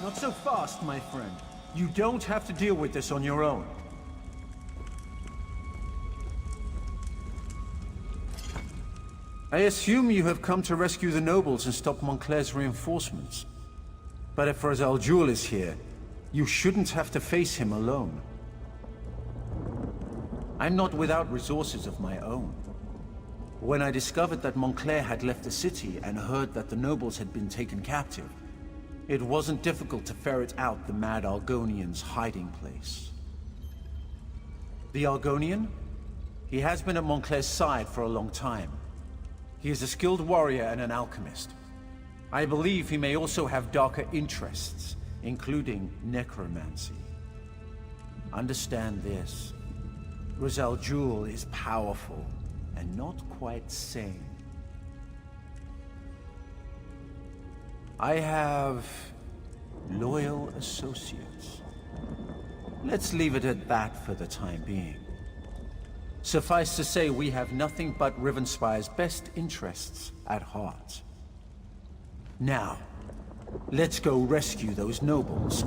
Not so fast, my friend. You don't have to deal with this on your own. I assume you have come to rescue the nobles and stop Montclair's reinforcements. But if Rosal Jewel is here, you shouldn't have to face him alone. I'm not without resources of my own. When I discovered that Montclair had left the city and heard that the nobles had been taken captive, it wasn't difficult to ferret out the mad Argonian's hiding place. The Argonian? He has been at Montclair's side for a long time. He is a skilled warrior and an alchemist. I believe he may also have darker interests, including necromancy. Understand this. Rosal Jewel is powerful and not quite sane. I have loyal associates. Let's leave it at that for the time being. Suffice to say, we have nothing but Rivenspire's best interests at heart. Now, let's go rescue those nobles.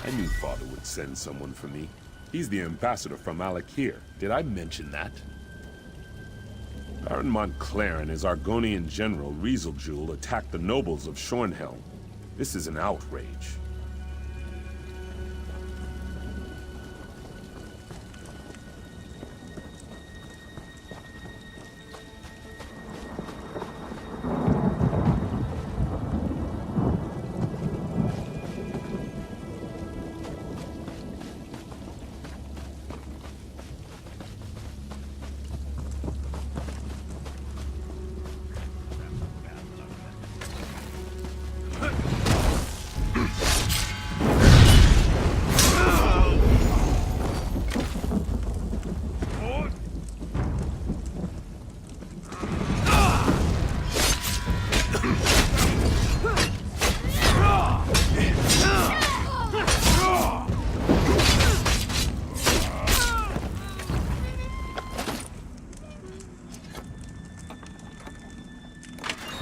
I knew Father would send someone for me. He's the ambassador from Alakir. Did I mention that? Baron Montclair and his Argonian general, Rieseljewel, attacked the nobles of Shornhelm. This is an outrage.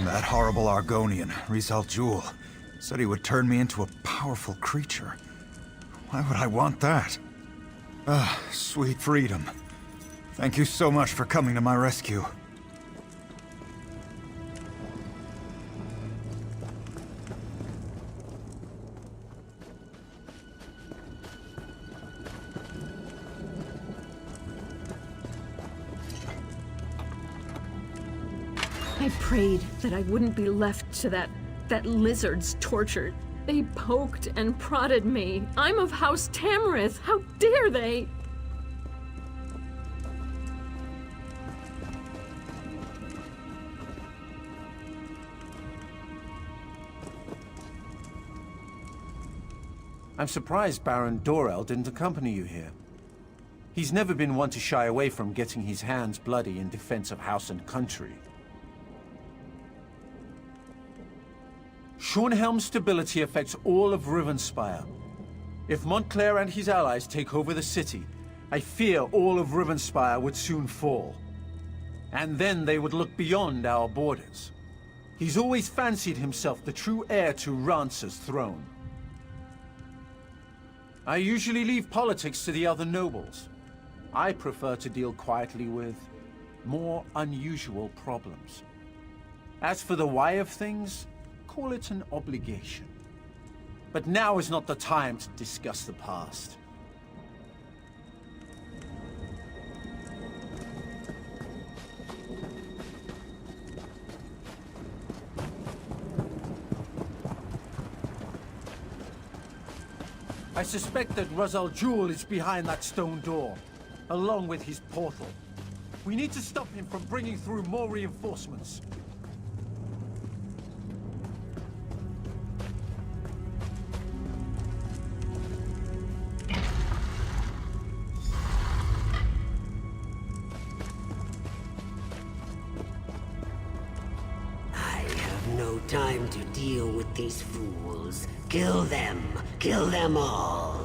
That horrible Argonian, Rieseljewel, said he would turn me into a powerful creature. Why would I want that? Ah, sweet freedom. Thank you so much for coming to my rescue. I prayed that I wouldn't be left to that lizard's torture. They poked and prodded me. I'm of House Tamriel. How dare they? I'm surprised Baron Dorel didn't accompany you here. He's never been one to shy away from getting his hands bloody in defense of house and country. Shornhelm's stability affects all of Rivenspire. If Montclair and his allies take over the city, I fear all of Rivenspire would soon fall. And then they would look beyond our borders. He's always fancied himself the true heir to Rance's throne. I usually leave politics to the other nobles. I prefer to deal quietly with more unusual problems. As for the why of things, call it an obligation. But now is not the time to discuss the past. I suspect that Razal Jul is behind that stone door, along with his portal. We need to stop him from bringing through more reinforcements. I have no time to deal with these fools. Kill them! Kill them all!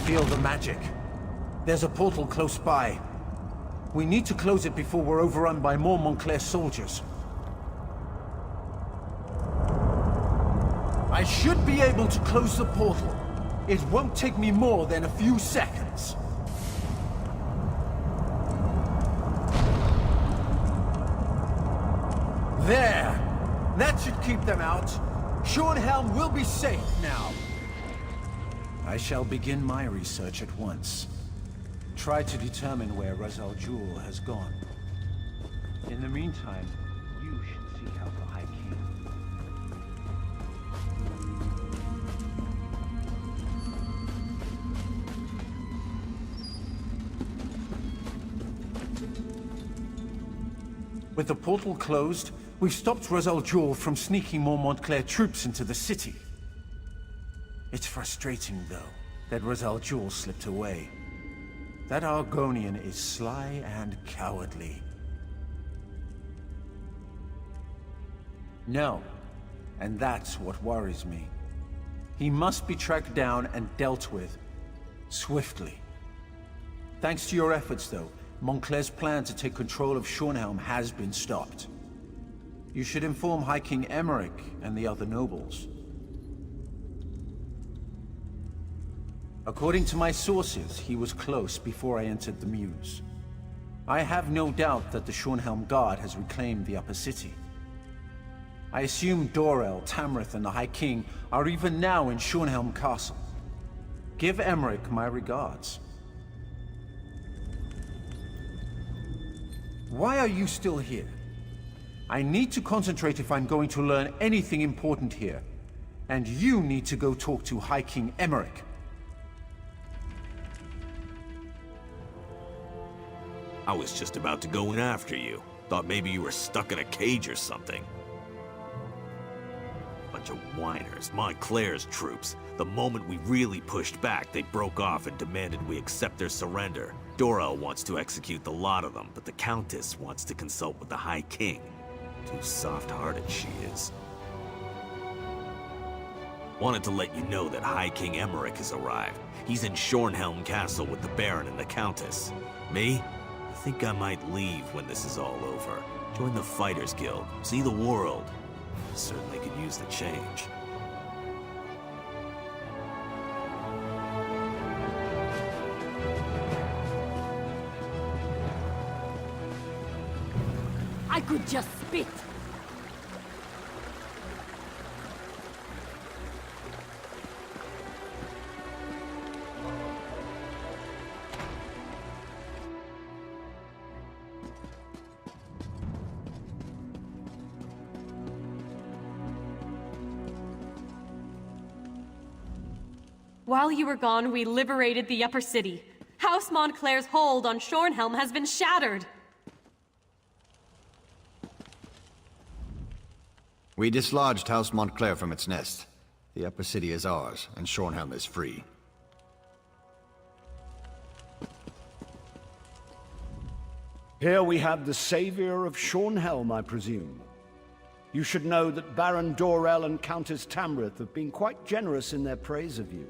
Feel the magic. There's a portal close by. We need to close it before we're overrun by more Montclair soldiers. I should be able to close the portal. It won't take me more than a few seconds. There! That should keep them out. Shornhelm will be safe now. I shall begin my research at once. Try to determine where Razal Jul has gone. In the meantime, you should seek out the High King. With the portal closed, we've stopped Razal Jul from sneaking more Montclair troops into the city. It's frustrating, though, that Razal Jul slipped away. That Argonian is sly and cowardly. No, and that's what worries me. He must be tracked down and dealt with, swiftly. Thanks to your efforts, though, Montclair's plan to take control of Shornhelm has been stopped. You should inform High King Emmerich and the other nobles. According to my sources, he was close before I entered the Mews. I have no doubt that the Shornhelm Guard has reclaimed the upper city. I assume Dorel, Tamriel, and the High King are even now in Shornhelm Castle. Give Emmerich my regards. Why are you still here? I need to concentrate if I'm going to learn anything important here. And you need to go talk to High King Emmerich. I was just about to go in after you. Thought maybe you were stuck in a cage or something. Bunch of whiners, Montclair's troops. The moment we really pushed back, they broke off and demanded we accept their surrender. Dorel wants to execute the lot of them, but the Countess wants to consult with the High King. Too soft-hearted she is. Wanted to let you know that High King Emmerich has arrived. He's in Shornhelm Castle with the Baron and the Countess. Me? I think I might leave when this is all over. Join the Fighters Guild, see the world. Certainly could use the change. I could just spit. While you were gone, we liberated the Upper City. House Montclair's hold on Shornhelm has been shattered. We dislodged House Montclair from its nest. The Upper City is ours, and Shornhelm is free. Here we have the savior of Shornhelm, I presume. You should know that Baron Dorel and Countess Tamriel have been quite generous in their praise of you.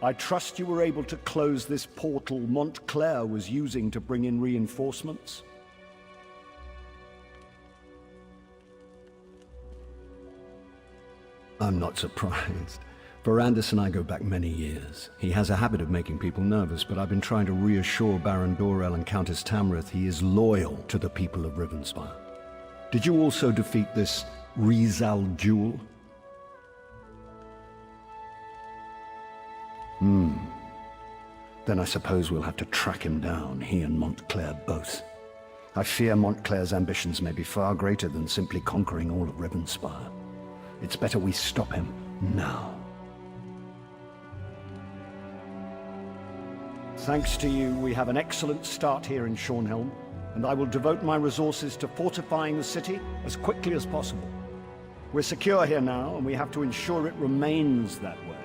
I trust you were able to close this portal Montclair was using to bring in reinforcements? I'm not surprised. Verandis and I go back many years. He has a habit of making people nervous, but I've been trying to reassure Baron Dorel and Countess Tamriel he is loyal to the people of Rivenspire. Did you also defeat this Rizal Jewel? Then I suppose we'll have to track him down, he and Montclair both. I fear Montclair's ambitions may be far greater than simply conquering all of Rivenspire. It's better we stop him now. Thanks to you, we have an excellent start here in Shornhelm, and I will devote my resources to fortifying the city as quickly as possible. We're secure here now, and we have to ensure it remains that way.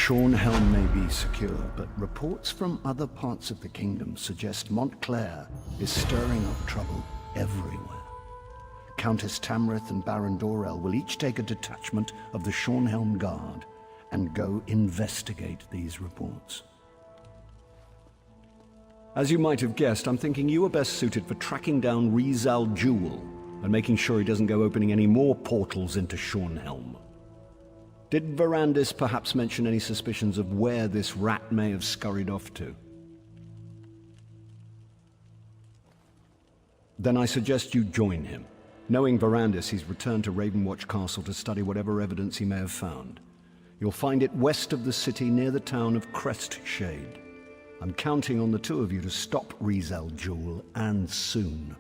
Shornhelm may be secure, but reports from other parts of the kingdom suggest Montclair is stirring up trouble everywhere. Countess Tamriel and Baron Dorel will each take a detachment of the Shornhelm Guard and go investigate these reports. As you might have guessed, I'm thinking you are best suited for tracking down Rizal Jewel and making sure he doesn't go opening any more portals into Shornhelm. Did Verandis perhaps mention any suspicions of where this rat may have scurried off to? Then I suggest you join him. Knowing Verandis, he's returned to Ravenwatch Castle to study whatever evidence he may have found. You'll find it west of the city near the town of Crestshade. I'm counting on the two of you to stop Rizal Jewel, and soon.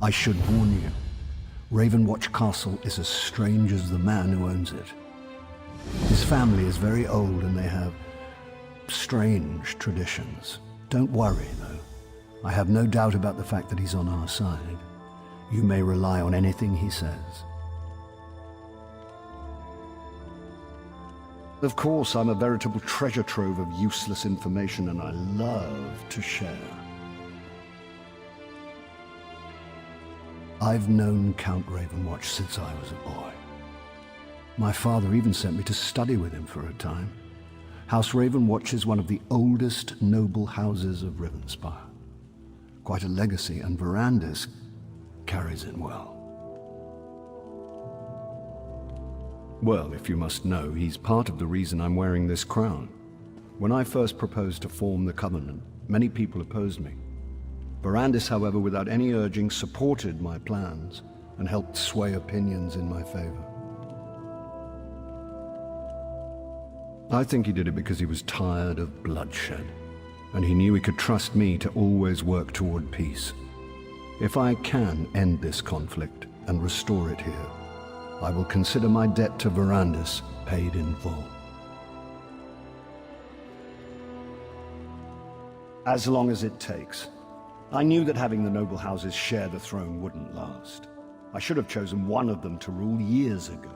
I should warn you, Ravenwatch Castle is as strange as the man who owns it. His family is very old and they have strange traditions. Don't worry, though. I have no doubt about the fact that he's on our side. You may rely on anything he says. Of course, I'm a veritable treasure trove of useless information, and I love to share. I've known Count Ravenwatch since I was a boy. My father even sent me to study with him for a time. House Ravenwatch is one of the oldest noble houses of Rivenspire. Quite a legacy, and Verandis carries it well. Well, if you must know, he's part of the reason I'm wearing this crown. When I first proposed to form the Covenant, many people opposed me. Verandis, however, without any urging, supported my plans and helped sway opinions in my favor. I think he did it because he was tired of bloodshed, and he knew he could trust me to always work toward peace. If I can end this conflict and restore it here, I will consider my debt to Verandis paid in full. As long as it takes. I knew that having the noble houses share the throne wouldn't last. I should have chosen one of them to rule years ago.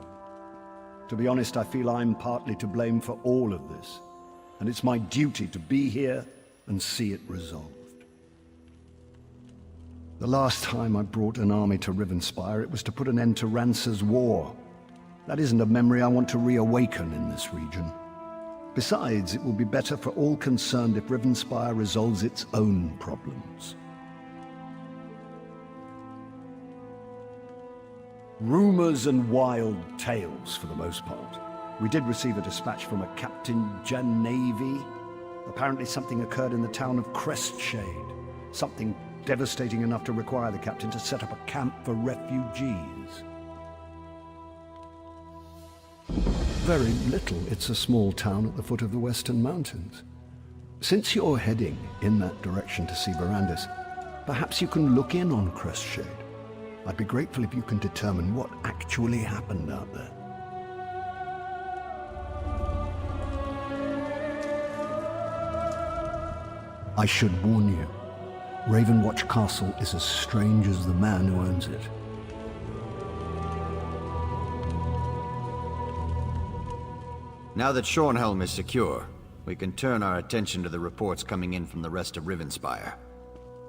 To be honest, I feel I'm partly to blame for all of this, and it's my duty to be here and see it resolved. The last time I brought an army to Rivenspire, it was to put an end to Rance's war. That isn't a memory I want to reawaken in this region. Besides, it will be better for all concerned if Rivenspire resolves its own problems. Rumors and wild tales, for the most part. We did receive a dispatch from a Captain Janavi. Apparently something occurred in the town of Crestshade. Something devastating enough to require the captain to set up a camp for refugees. Very little. It's a small town at the foot of the Western Mountains. Since you're heading in that direction to see Verandis, perhaps you can look in on Crestshade. I'd be grateful if you can determine what actually happened out there. I should warn you, Ravenwatch Castle is as strange as the man who owns it. Now that Shornhelm is secure, we can turn our attention to the reports coming in from the rest of Rivenspire.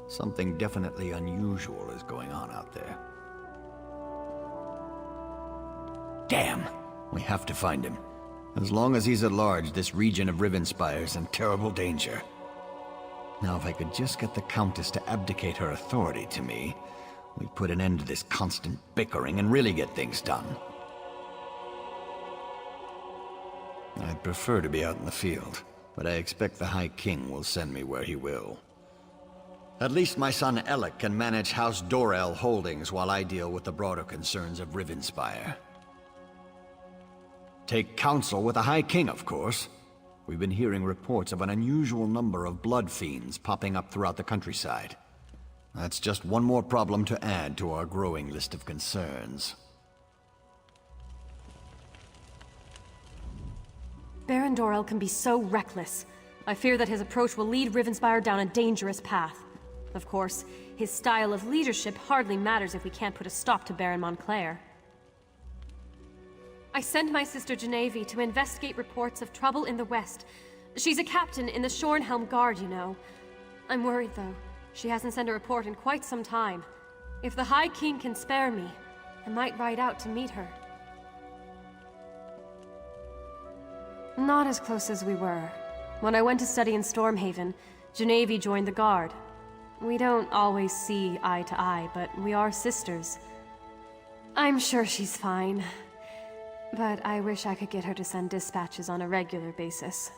Something definitely unusual is going on out there. Damn! We have to find him. As long as he's at large, this region of Rivenspire is in terrible danger. Now, if I could just get the Countess to abdicate her authority to me, we'd put an end to this constant bickering and really get things done. I'd prefer to be out in the field, but I expect the High King will send me where he will. At least my son Alec can manage House Dorel holdings while I deal with the broader concerns of Rivenspire. Take counsel with the High King, of course. We've been hearing reports of an unusual number of blood fiends popping up throughout the countryside. That's just one more problem to add to our growing list of concerns. Baron Dorel can be so reckless. I fear that his approach will lead Rivenspire down a dangerous path. Of course, his style of leadership hardly matters if we can't put a stop to Baron Montclair. I sent my sister Janavi to investigate reports of trouble in the west. She's a captain in the Shornhelm Guard, you know. I'm worried, though. She hasn't sent a report in quite some time. If the High King can spare me, I might ride out to meet her. Not as close as we were. When I went to study in Stormhaven, Janavi joined the Guard. We don't always see eye to eye, but we are sisters. I'm sure she's fine. But I wish I could get her to send dispatches on a regular basis.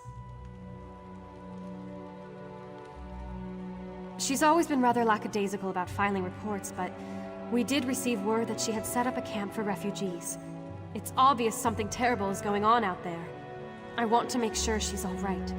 She's always been rather lackadaisical about filing reports, but we did receive word that she had set up a camp for refugees. It's obvious something terrible is going on out there. I want to make sure she's all right.